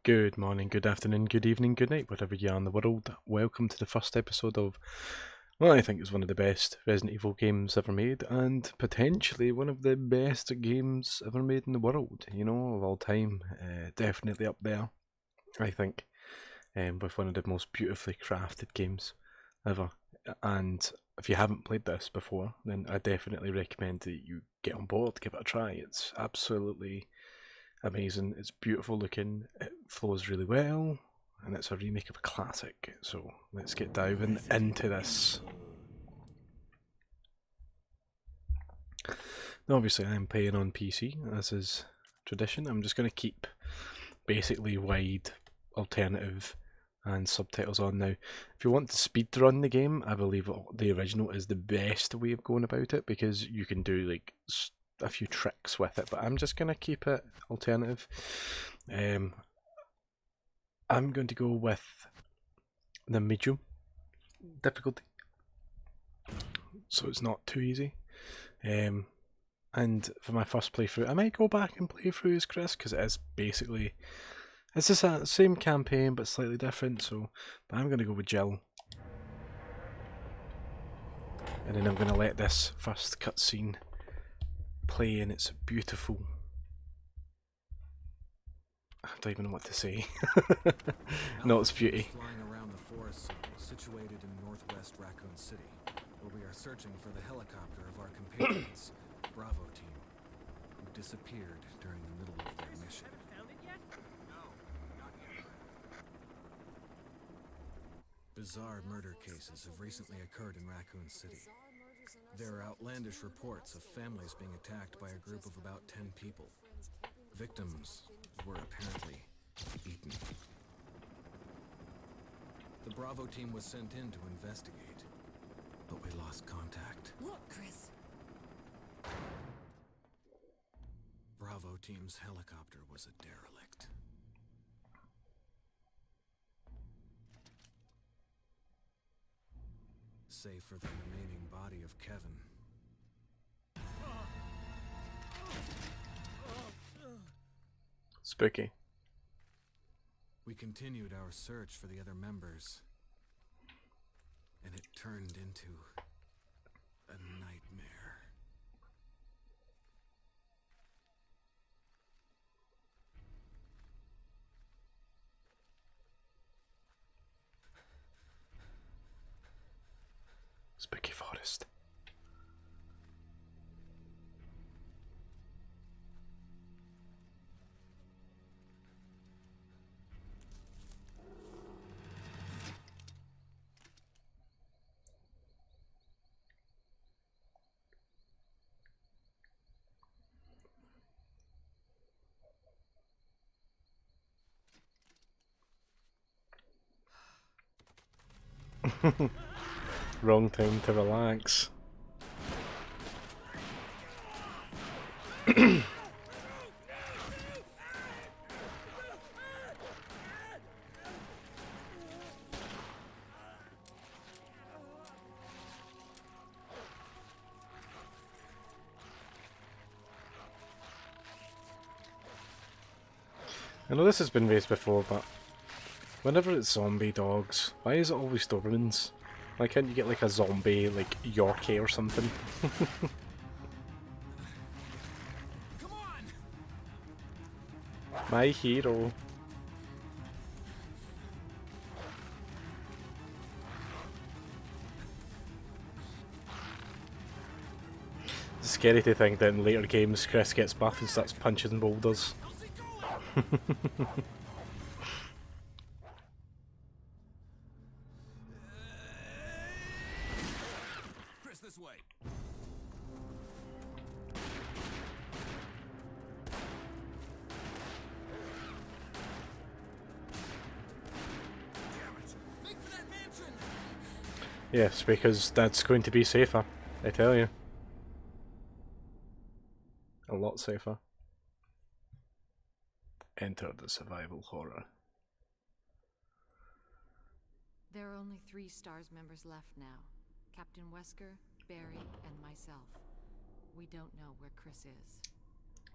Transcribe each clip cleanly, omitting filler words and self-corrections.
Good morning, good afternoon, good evening, good night, wherever you are in the world. Welcome to the first episode of, well, I think it's one of the best Resident Evil games ever made, and potentially one of the best games ever made in the world, of all time. Definitely up there, I think, with one of the most beautifully crafted games ever. And if you haven't played this before, then I definitely recommend that you get on board, give it a try. It's absolutely amazing. It's beautiful looking. It flows really well, and it's a remake of a classic. So let's get diving into this. Now, obviously, I'm playing on PC, as is tradition. I'm just going to keep basically wide, alternative, and subtitles on now. If you want to speed run the game, I believe the original is the best way of going about it because you can do like a few tricks with it, but I'm just going to keep it alternative. I'm going to go with the medium difficulty, so it's not too easy. And for my first playthrough, I might go back and play through as Chris because it is basically it's the same campaign but slightly different. So, but I'm going to go with Jill, and then I'm going to let this first cutscene play, and it's beautiful. I don't even know what to say. No, it's beauty. Flying around the forest zone situated in northwest Raccoon City, where we are searching for the helicopter of our compatriots, Bravo team, who disappeared during the middle of their mission. Found it yet? No, not yet. Bizarre murder cases have recently occurred in Raccoon City. There are outlandish reports of families being attacked by a group of about 10 people. Victims were apparently eaten. The Bravo team was sent in to investigate, but we lost contact. Look, Chris. Bravo team's helicopter was a derelict. Save for the remaining body of Kevin. Spooky. We continued our search for the other members, and it turned into a nightmare. Spooky forest. Wrong time to relax. I know this has been raised before, but whenever it's zombie dogs, why is it always Dobermans? Why can't you get like a zombie, like Yorkie or something? Come on! My hero. It's scary to think that in later games Chris gets buff and starts punching boulders. Chris, this way. Damn it! Make for that mansion! Yes, because that's going to be safer, I tell you. A lot safer. Enter the survival horror. There are only 3 S.T.A.R.S members left now. Captain Wesker, Barry, and myself. We don't know where Chris is.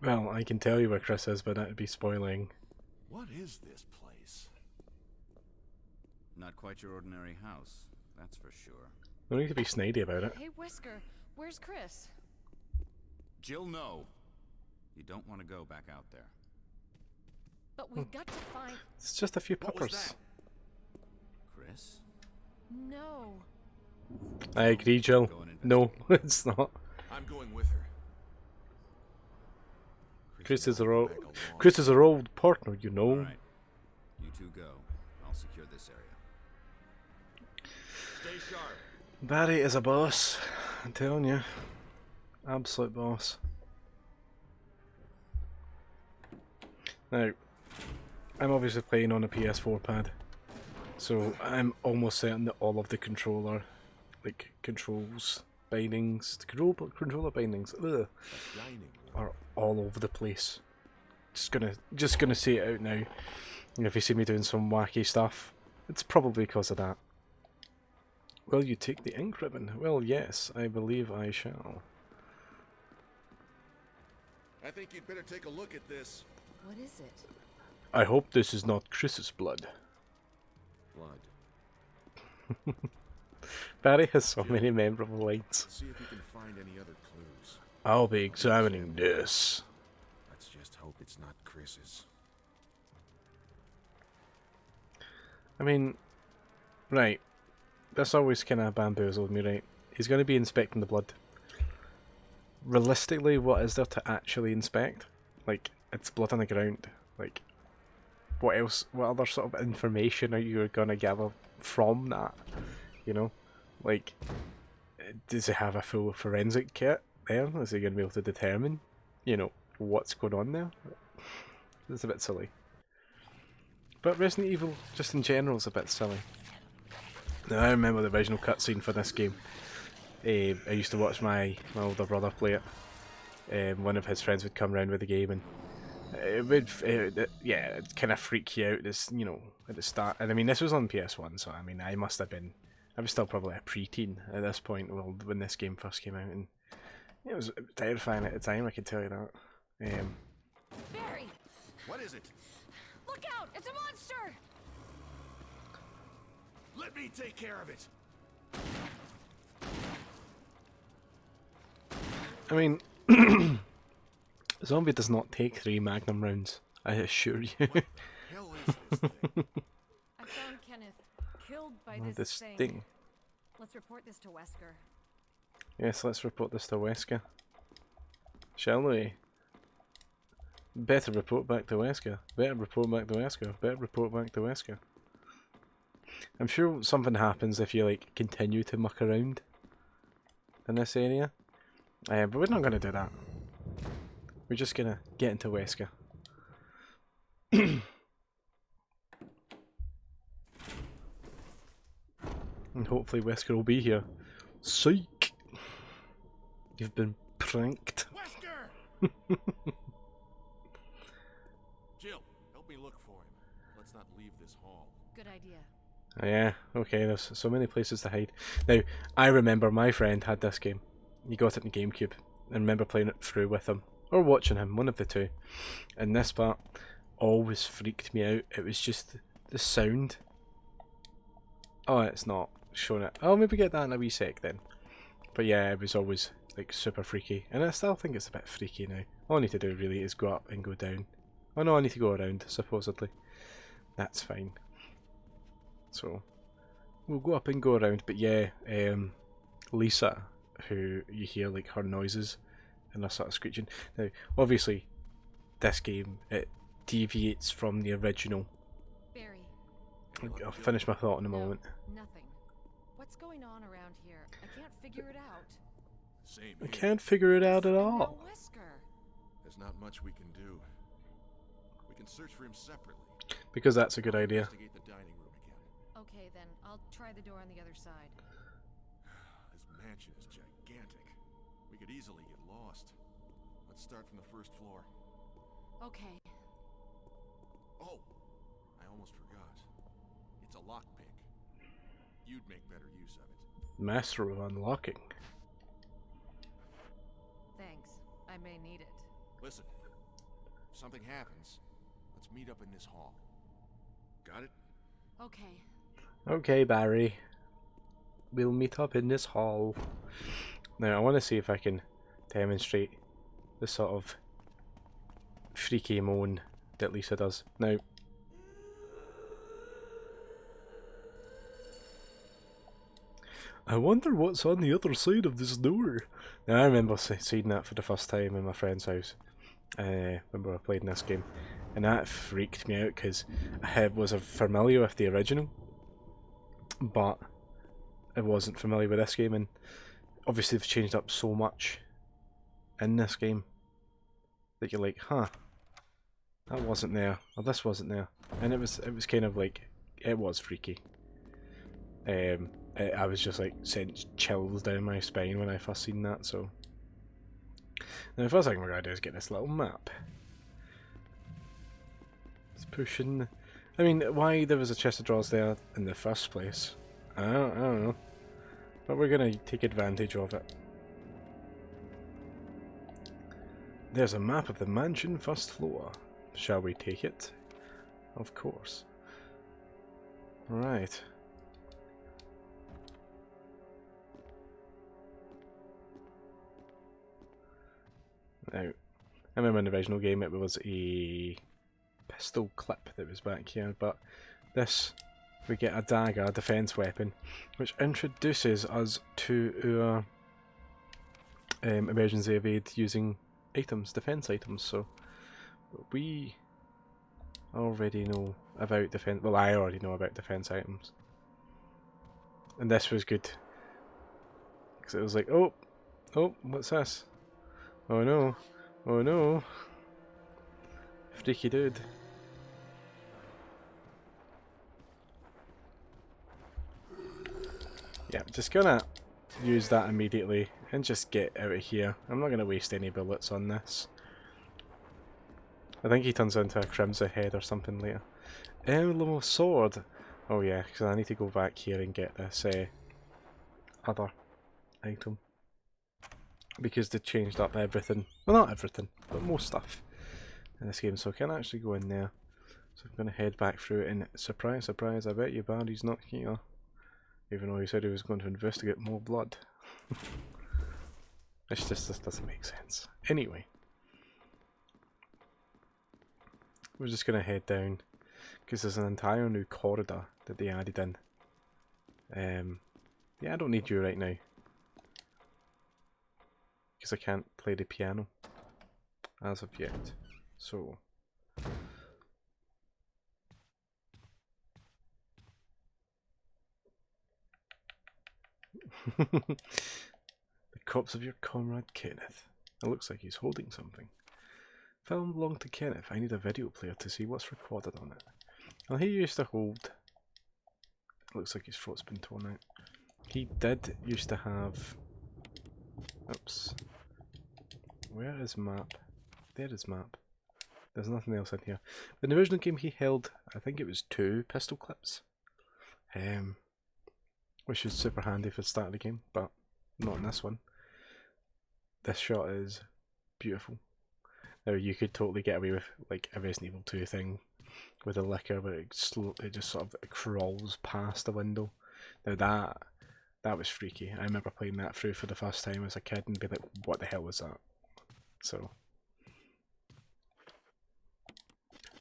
Well, I can tell you where Chris is, but that would be spoiling What is this place? Not quite your ordinary house, that's for sure. No need to be snidey about it. Hey, Wesker, where's Chris? Jill, no. You don't want to go back out there. But we've got to find... It's just a few What was puppers. that? Chris? No. I agree, Jill. Go and No, investigate. it's not. I'm going with her. Chris and is I our will old, be back along. Chris is our old partner, you know. Alright. You two go. I'll secure this area. Stay sharp. Barry is a boss. I'm telling you. Absolute boss. Now, I'm obviously playing on a PS4 pad, so I'm almost certain that all of the controller, like controls, bindings, the controller bindings, Dining room. are all over the place. Just gonna say it out now. And if you see me doing some wacky stuff, it's probably because of that. Will you take the ink ribbon? Well, yes, I believe I shall. I think you'd better take a look at this. What is it? I hope this is not Chris's blood. Blood. Barry has so many memorable lines. Let's see if we can find any other clues. I'll be examining this. Let's just hope it's not Chris's. I mean, right. This always kind of bamboozled me, right? He's going to be inspecting the blood. Realistically, what is there to actually inspect? Like, it's blood on the ground. Like, what else? What other sort of information are you going to gather from that? You know? Like, does he have a full forensic kit there? Is he going to be able to determine, you know, what's going on there? It's a bit silly. But Resident Evil, just in general, is a bit silly. Now, I remember the original cutscene for this game. I used to watch my older brother play it. One of his friends would come around with the game, and it would, yeah, it'd kind of freak you out. This, you know, at the start. And I mean, this was on PS1, so I mean, I was still probably a preteen at this point. Well, when this game first came out, and it was terrifying at the time. I can tell you that. Barry! What is it? Look out! It's a monster! Let me take care of it. I mean, Zombie does not take 3 Magnum rounds, I assure you. What the hell is this thing? I found Kenneth killed by Oh, this this thing. Let's report this to Wesker. Yes, let's report this to Wesker. Shall we? Better report back to Wesker. Better report back to Wesker. Better report back to Wesker. I'm sure something happens if you like continue to muck around in this area. But we're not going to do that. We're just going to get into Wesker. And hopefully Wesker will be here. Psych! You've been pranked. Wesker! Jill, help me look for him. Let's not leave this hall. Good idea. Oh, yeah, okay, there's so many places to hide. Now, I remember my friend had this game. He got it in GameCube. I remember playing it through with him. Or watching him, one of the two. And this part always freaked me out. It was just the sound. Oh, it's not showing it. I'll maybe get that in a wee sec then. But yeah, it was always like super freaky. And I still think it's a bit freaky now. All I need to do really is go up and go down. Oh no, I need to go around, supposedly. That's fine. So, we'll go up and go around, but yeah, Lisa, who you hear like her noises and her sort of screeching. Now, obviously, this game, it deviates from the original. Barry. I'll finish my thought in a No, moment. nothing. What's going on around here? I can't figure it out. Same I here. can't figure it out at And all. now Wesker. There's not much we can do. We can search for him separately. Because that's a good idea. Investigate the dining room again. Okay, then I'll try the door on the other side. This mansion is gigantic. We could easily get lost. Let's start from the first floor. Okay. Oh, I almost forgot. It's a lockpick. You'd make better use of it. Master of unlocking. Thanks. I may need it. Listen, if something happens, Let's meet up in this hall. Got it? Okay. Okay, Barry. We'll meet up in this hall. Now, I want to see if I can demonstrate the sort of freaky moan that Lisa does. Now, I wonder what's on the other side of this door. Now, I remember seeing that for the first time in my friend's house when we were playing this game, and that freaked me out because I was familiar with the original, but I wasn't familiar with this game, and obviously they've changed up so much in this game that you're like, huh, that wasn't there, or this wasn't there, and it was kind of like, it was freaky. I was just like sent chills down my spine when I first seen that. So now the first thing we're gonna do is get this little map. It's pushing. I mean, why there was a chest of drawers there in the first place, I don't know, but we're gonna take advantage of it. There's a map of the mansion first floor. Shall we take it? Of course. Right. Now, I remember in the original game it was a pistol clip that was back here, but this, we get a dagger, a defense weapon, which introduces us to our emergency evade using items, defense items. So we already know about defense. Well, I already know about defense items, and this was good because it was like, oh, what's this? Oh no, oh no, freaky dude. Yeah, just gonna use that immediately and just get out of here. I'm not gonna waste any bullets on this. I think he turns into a crimson head or something later. Emblem of sword. Oh yeah, because I need to go back here and get this other item. Because they changed up everything. Well, not everything, but most stuff in this game. So I can actually go in there. So I'm going to head back through it, and surprise, surprise, I bet you Barry's not here. Even though he said he was going to investigate more blood. This doesn't make sense. Anyway. We're just going to head down. Because there's an entire new corridor that they added in. Yeah, I don't need you right now. Because I can't play the piano as of yet. So the corpse of your comrade Kenneth. It looks like he's holding something. Film belonged to Kenneth. I need a video player to see what's recorded on it. Well, he used to hold. It looks like his throat's been torn out. He did used to have. Oops. Where is map? There is map. There's nothing else in here. In the original game he held, I think it was 2 pistol clips. Which is super handy for the start of the game, but not in this one. This shot is beautiful. Now you could totally get away with like a Resident Evil 2 thing with a licker where it just sort of crawls past the window. Now that was freaky. I remember playing that through for the first time as a kid and being like, what the hell was that? So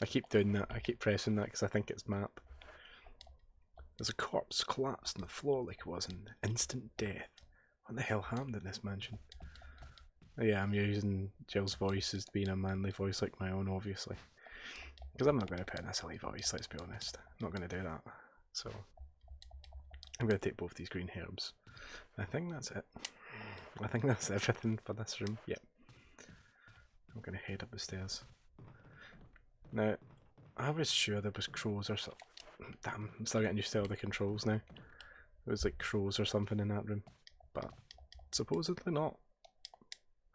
I keep doing that, I keep pressing that because I think it's map. There's a corpse collapsed on the floor like it was an instant death. What the hell happened in this mansion? Oh yeah, I'm using Jill's voice as being a manly voice like my own, obviously. Because I'm not going to put in a silly voice, let's be honest. I'm not going to do that. So I'm going to take both these green herbs. I think that's it. I think that's everything for this room. Yep. I'm going to head up the stairs. Now, I was sure there was crows or something. Damn, I'm still getting used to all the controls now. There was like crows or something in that room. But supposedly not.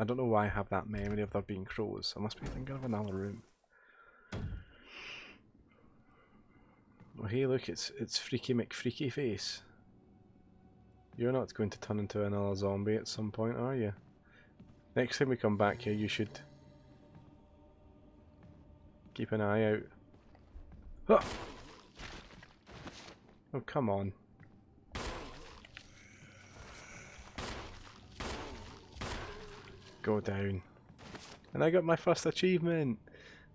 I don't know why I have that memory of there being crows. I must be thinking of another room. Oh hey look, it's Freaky McFreaky Face. You're not going to turn into another zombie at some point, are you? Next time we come back here you should keep an eye out. Ah! Oh, come on. Go down. And I got my first achievement,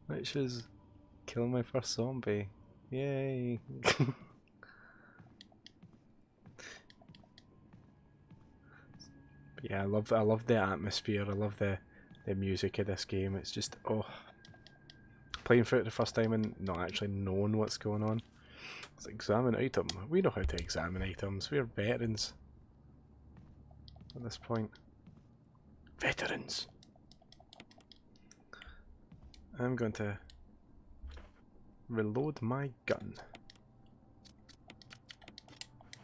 which is killing my first zombie. Yay! Yeah, I love the atmosphere. I love the music of this game. It's just, oh, playing through it the first time and not actually knowing what's going on. Let's examine item. We know how to examine items. We're veterans at this point. Veterans. I'm going to reload my gun.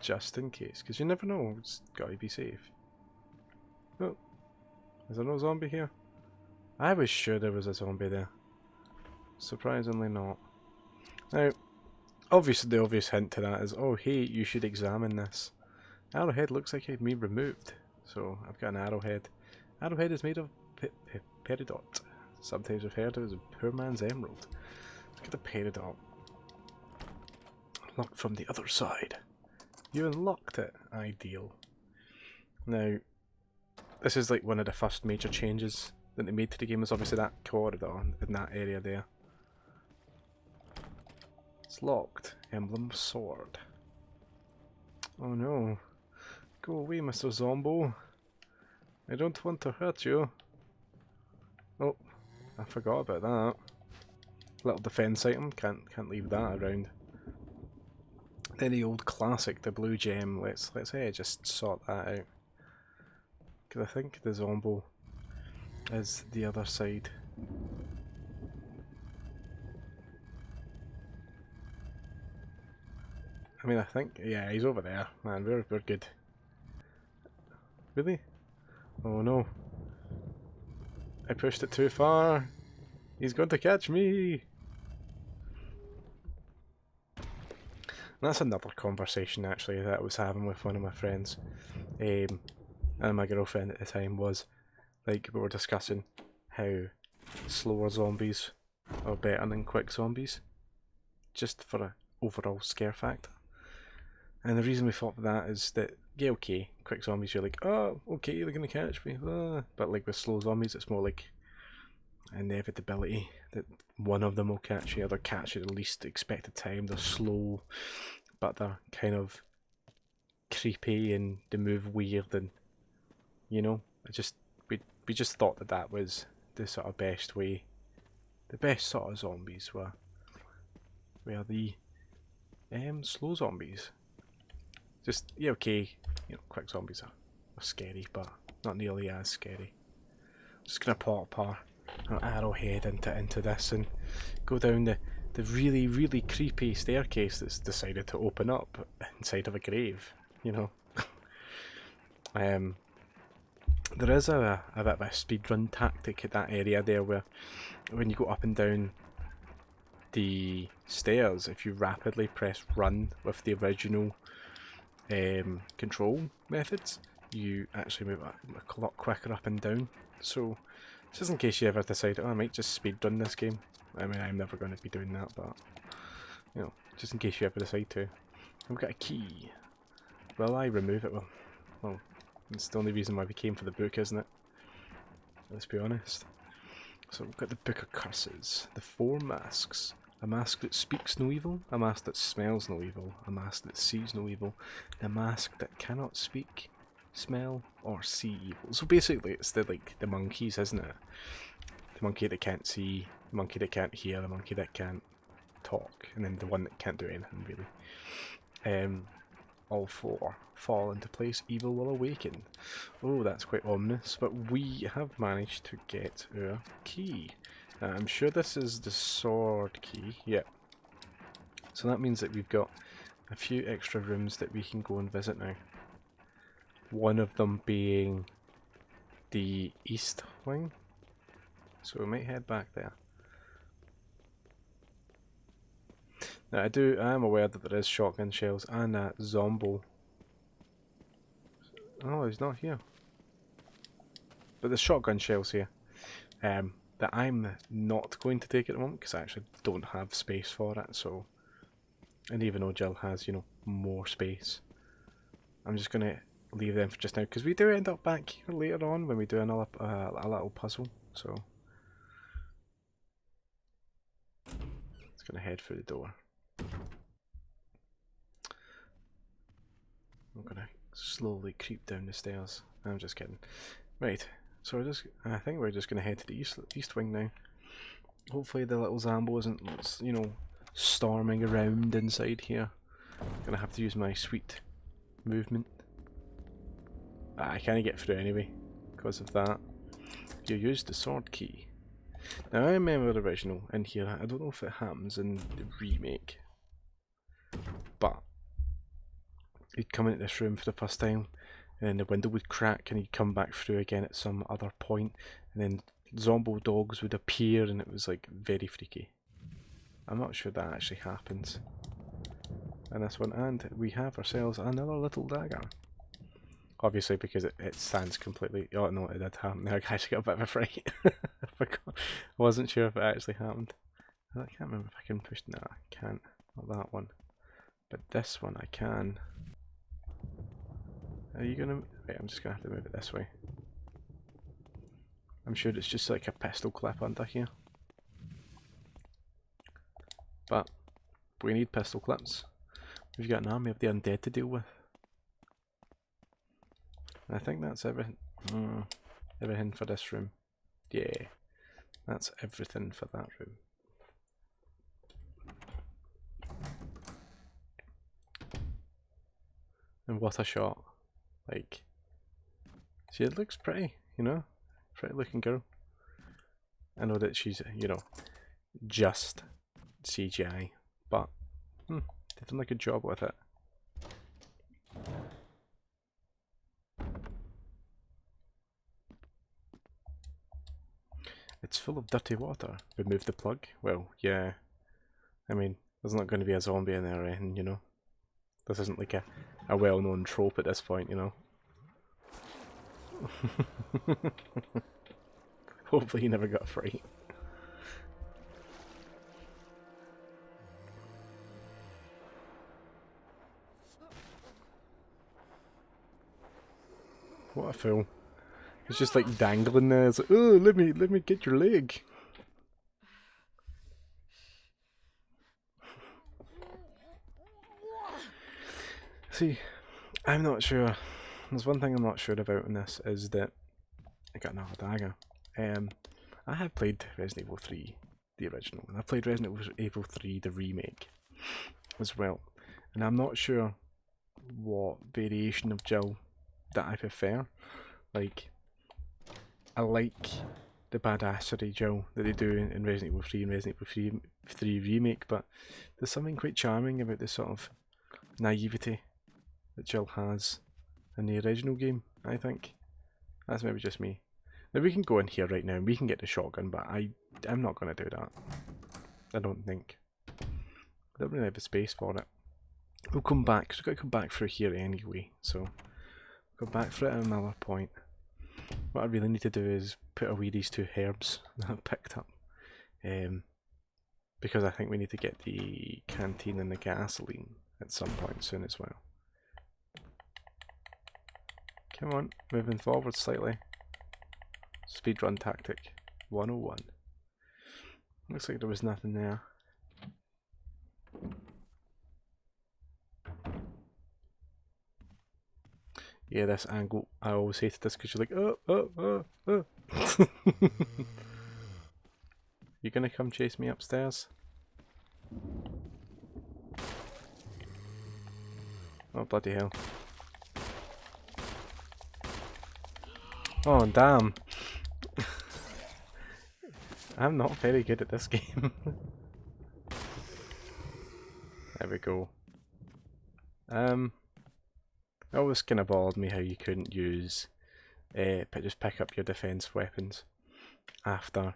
Just in case, because you never know. It's gotta be safe. Oh, is there no zombie here? I was sure there was a zombie there. Surprisingly not. Now, obviously the obvious hint to that is, oh hey, you should examine this. Arrowhead looks like it had been removed. So, I've got an arrowhead. Arrowhead is made of peridot. Sometimes referred to as a poor man's emerald. Look at the peridot. Locked from the other side. You unlocked it. Ideal. Now, this is like one of the first major changes that they made to the game, is obviously that corridor in that area there. It's locked. Emblem sword. Oh no. Go away, Mr. Zombo. I don't want to hurt you. Oh, I forgot about that. Little defense item, can't leave that around. Then the old classic, the blue gem. Let's just sort that out. Because I think the Zombo is the other side. I mean, I think, yeah, he's over there. Man, we're good. Really? Oh no. I pushed it too far. He's going to catch me. And that's another conversation actually that I was having with one of my friends. And my girlfriend at the time was, like, we were discussing how slower zombies are better than quick zombies, just for a overall scare factor. And the reason we thought of that is that, yeah, okay, quick zombies, you're like, oh, okay, they're gonna catch me, but like with slow zombies, it's more like inevitability that one of them will catch you, or they'll catch you at the least expected time. They're slow, but they're kind of creepy and they move weird, and you know, we just thought that was the sort of best way. The best sort of zombies were the slow zombies. Just, yeah, okay, you know, quick zombies are scary, but not nearly as scary. Just gonna pop our arrowhead into this and go down the really, really creepy staircase that's decided to open up inside of a grave, you know. There is a bit of a speedrun tactic at that area there, where when you go up and down the stairs, if you rapidly press run with the original control methods, you actually move a lot quicker up and down. So, just in case you ever decide, oh, I might just speedrun this game. I mean, I'm never going to be doing that, but, you know, just in case you ever decide to. We've got a key. Will I remove it? Well, it's the only reason why we came for the book, isn't it? Let's be honest. So we've got the Book of Curses, the 4 masks. A mask that speaks no evil, a mask that smells no evil, a mask that sees no evil, and a mask that cannot speak, smell, or see evil. So basically it's the monkeys, isn't it? The monkey that can't see, the monkey that can't hear, the monkey that can't talk, and then the one that can't do anything really. All 4 fall into place, evil will awaken. Oh, that's quite ominous, but we have managed to get our key. I'm sure this is the sword key, yeah. So that means that we've got a few extra rooms that we can go and visit now. One of them being the east wing, so we might head back there. Now I am aware that there is shotgun shells and a zombo. Oh, he's not here. But there's shotgun shells here. that I'm not going to take at the moment because I actually don't have space for it. So, and even though Jill has, you know, more space, I'm just gonna leave them for just now because we do end up back here later on when we do another a little puzzle. So, it's gonna head through the door. I'm gonna slowly creep down the stairs. I'm just kidding. Right, so I think we're just gonna head to the east wing now. Hopefully the little Zambo isn't, you know, storming around inside here. Gonna have to use my sweet movement. I can't get through anyway because of that. You used the sword key. Now I remember the original in here. I don't know if it happens in the remake, but you'd come into this room for the first time, and then the window would crack, and you'd come back through again at some other point, and then zombie dogs would appear, and it was like very freaky. I'm not sure that actually happens in this one, and we have ourselves another little dagger. Obviously, because it stands completely. Oh no, it did happen. I actually got a bit of a fright. I forgot. I wasn't sure if it actually happened. I can't remember if I can push. No, I can't. Not that one. But this one I can. Are you gonna? Wait, I'm just gonna have to move it this way. I'm sure it's just like a pistol clip under here. But we need pistol clips. We've got an army of the undead to deal with. I think that's everything. Everything for this room. Yeah, that's everything for that room. And what a shot. Like, see, it looks pretty, you know? Pretty looking girl. I know that she's, you know, just CGI, but they've done a good job with it. It's full of dirty water. Remove the plug? Well, yeah. I mean, there's not going to be a zombie in there or anything, you know? This isn't like a well-known trope at this point, you know? Hopefully he never got a fright. What a fool. It's just like dangling there. It's like, oh, let me get your leg. See, I'm not sure. There's one thing I'm not sure about in this is that I got another dagger. I have played Resident Evil 3, the original, and I've played Resident Evil 3, the remake, as well. And I'm not sure what variation of Jill that I prefer. Like, I like the badassery Jill that they do in Resident Evil 3 and Resident Evil 3 remake, but there's something quite charming about the sort of naivety that Jill has in the original game, I think. That's maybe just me. Now we can go in here right now and we can get the shotgun, but I'm not going to do that. I don't think. I don't really have the space for it. We'll come back, because we've got to come back through here anyway, so we'll go back through it at another point. What I really need to do is put away these two herbs that I've picked up. Because I think we need to get the canteen and the gasoline at some point soon as well. Come on, moving forward slightly. Speedrun tactic 101. Looks like there was nothing there. Yeah, this angle, I always hated this because you're like, oh. You gonna come chase me upstairs? Oh, bloody hell. Oh, damn. I'm not very good at this game. There we go. It always kind of bothered me how you couldn't use, just pick up your defense weapons after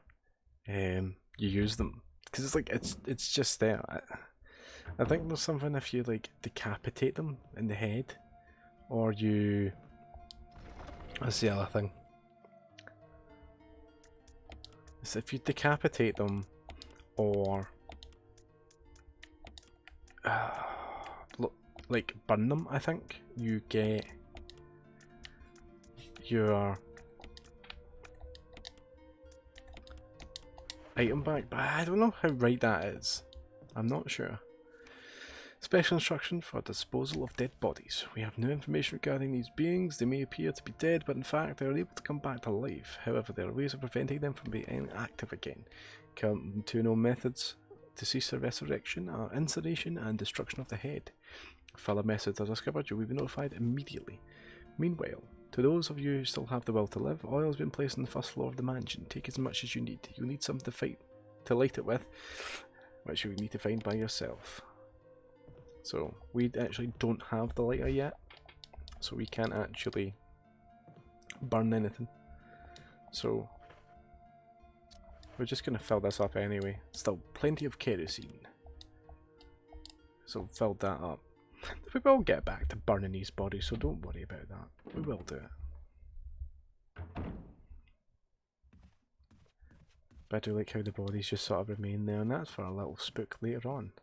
you use them, because it's like it's just there. I think there's something if you like decapitate them in the head, or you. What's the other thing? is if you decapitate them or like burn them, I think you get your item back, but I don't know how right that is. I'm not sure. Special instruction for disposal of dead bodies. We have no information regarding these beings. They may appear to be dead, but in fact they are able to come back to life. However, there are ways of preventing them from being active again. Current two known methods to cease their resurrection are incineration and destruction of the head. If further methods are discovered, you will be notified immediately. Meanwhile, to those of you who still have the will to live, oil has been placed on the first floor of the mansion. Take as much as you need. You'll need something to light it with, which you need to find by yourself. So we actually don't have the lighter yet, so we can't actually burn anything. So we're just going to fill this up anyway. Still plenty of kerosene. So filled that up. We will get back to burning these bodies, so don't worry about that. We will do it. But I do like how the bodies just sort of remain there, and that's for a little spook later on.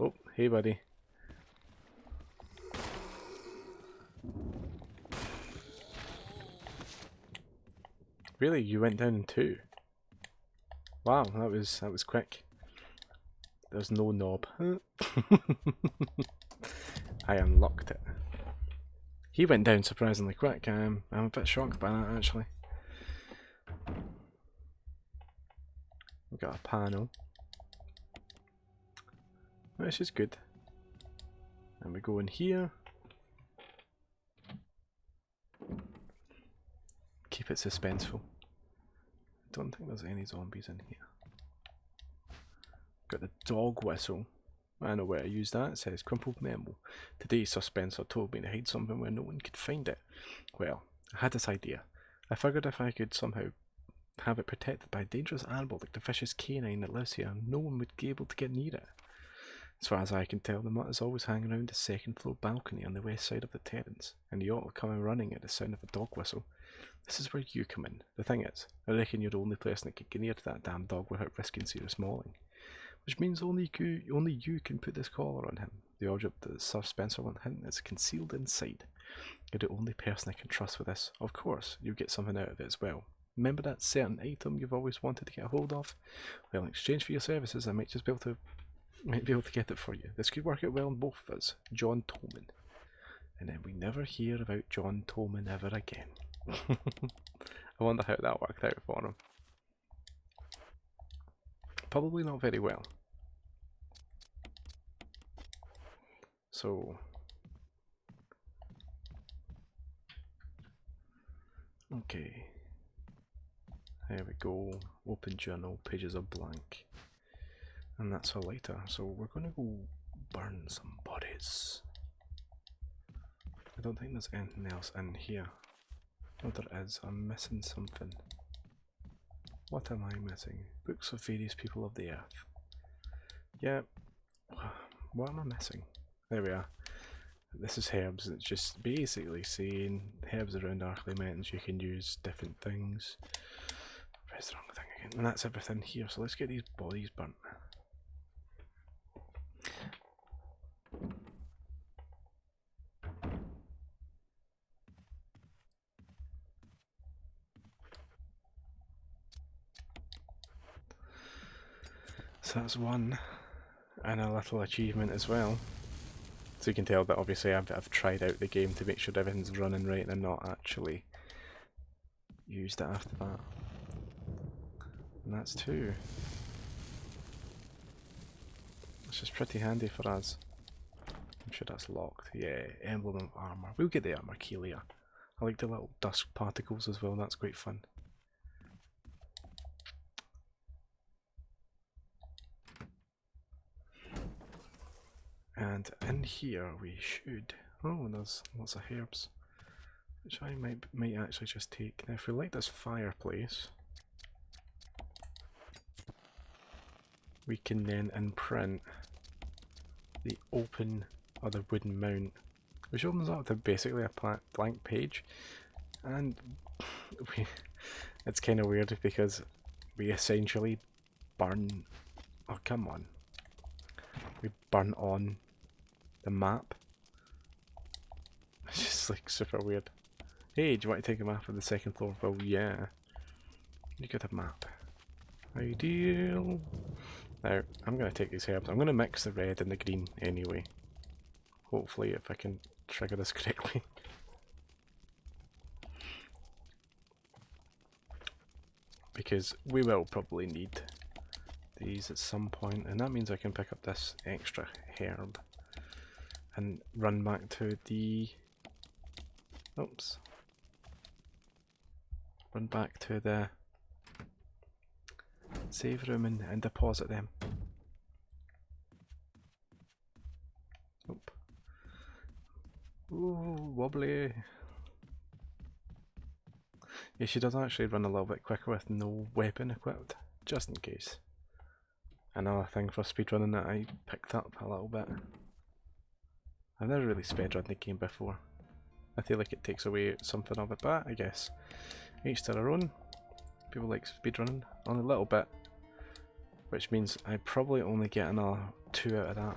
Oh, hey buddy. Really, you went down in two? Wow, that was quick. There's no knob. I unlocked it. He went down surprisingly quick. I'm a bit shocked by that actually. We've got a panel. This is good. And we go in here. Keep it suspenseful. Don't think there's any zombies in here. Got the dog whistle. I know where to use that. It says crumpled memo. Today's suspenser told me to hide something where no one could find it. Well, I had this idea. I figured if I could somehow have it protected by a dangerous animal like the fish's canine that lives here, no one would be able to get near it. As far as I can tell, the mutt is always hanging around the second floor balcony on the west side of the terrace, and he ought to come running at the sound of a dog whistle. This is where you come in. The thing is, I reckon you're the only person that could get near to that damn dog without risking serious mauling. Which means only you can put this collar on him. The object that Sir Spencer went hinting is concealed inside. You're the only person I can trust with this. Of course, you get something out of it as well. Remember that certain item you've always wanted to get a hold of? Well, in exchange for your services, I might be able to get it for you. This could work out well on both of us. John Tolman. And then we never hear about John Tolman ever again. I wonder how that worked out for him. Probably not very well. So okay, there we go. Open journal, pages are blank, and that's a lighter. So we're gonna go burn some bodies. I don't think there's anything else in here. Oh, there is. I'm missing something. What am I missing? Books of various people of the earth. Yeah. What am I missing? There we are. This is herbs. It's just basically saying herbs around Arkley Mountains you can use different things. Press the wrong thing again. And that's everything here. So let's get these bodies burnt. So that's one, and a little achievement as well. So you can tell that obviously I've tried out the game to make sure everything's running right and not actually used it after that. And that's two. Which is pretty handy for us. I'm sure that's locked. Yeah, emblem of armour. We'll get the armour key later. I like the little dust particles as well, that's quite fun. And in here we should... Oh, there's lots of herbs. Which I might actually just take. Now if we light this fireplace, we can then imprint the open or the wooden mount, which opens up to basically a blank page. And it's kind of weird because we essentially burn. Oh, come on. We burn on the map. It's just like super weird. Hey, do you want to take a map of the second floor? Well, yeah. You got a map. Ideal. Now, I'm going to take these herbs. I'm going to mix the red and the green anyway. Hopefully, if I can trigger this correctly. Because we will probably need these at some point, and that means I can pick up this extra herb and run back to the... Oops. Run back to the save room and deposit them. Oop. Ooh, wobbly. Yeah, she does actually run a little bit quicker with no weapon equipped, just in case. Another thing for speedrunning that I picked up a little bit. I've never really speedrun the game before. I feel like it takes away something of it, but I guess each to their own. People like speedrunning only a little bit, which means I probably only get another 2 out of that.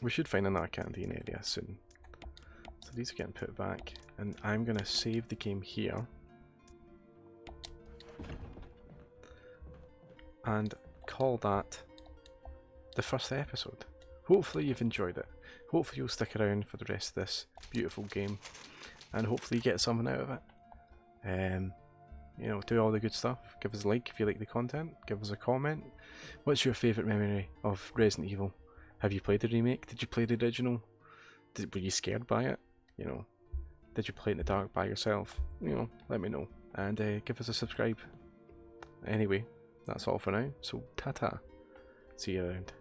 We should find another canteen area soon. So these are getting put back, and I'm going to save the game here. And call that the first episode. Hopefully you've enjoyed it. Hopefully you'll stick around for the rest of this beautiful game, and hopefully you get something out of it. You know, do all the good stuff. Give us a like if you like the content. Give us a comment. What's your favourite memory of Resident Evil? Have you played the remake? Did you play the original? Were you scared by it? You know, did you play it in the dark by yourself? You know, let me know. And give us a subscribe. Anyway, that's all for now. So, ta-ta. See you around.